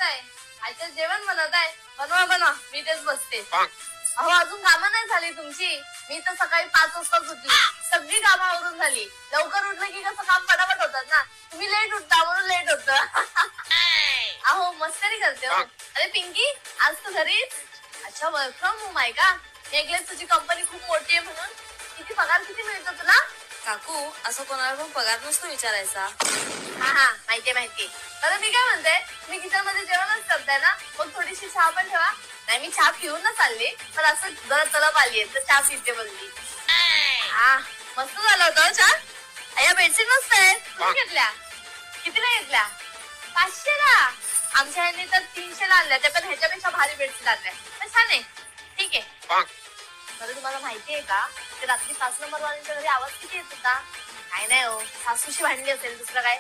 काय? आजचं जेवण बनवत आहे. बनवा बनवा, मी तेच बसते. अहो अजून कामं नाही झाली तुमची. मी तर सकाळी 5 वाजता उठली, सगळी कामं आवरून झाली. लवकर उठलं की कसं काम पटापट होतात ना. तुम्ही लेट उठता म्हणून लेट होत. अहो मस्करी करते हो. अरे पिंकी, आज तू घरीच? अच्छा, वर्क फ्रॉम होम आहे का? ऐकले तुझी कंपनी खूप मोठी आहे म्हणून. किती पगार किती मिळतो तुला? काकू, असं कोणाला पण पगार नसतो विचारायचा. हा माहितीये. तर मी काय म्हणते, मी किचन मध्ये जेवणच करताय ना, मग थोडीशी चहा पण ठेवा. नाही, मी चहा पिऊन ना चालली, पण असं जरा तलब आलीये तर चहा पिते बोलली. हा, मस्त झालं होतं चहा. या बेडशीट मस्त आहे. कुठे घेतल्या? कितीला घेतल्या? 500ला. आमच्या ह्यांनी तर 300ला आणल्या, त्या पण ह्याच्यापेक्षा भारी बेडशीट आणल्या. पण छान आहे, ठीक आहे. बरं, तुम्हाला माहितीये का, ते रात्री 5 नंबर वाल्यांच्या घरी आवाज किती येत होता? काय नाही हो, सासूशी भांडली असेल, दुसरं काय.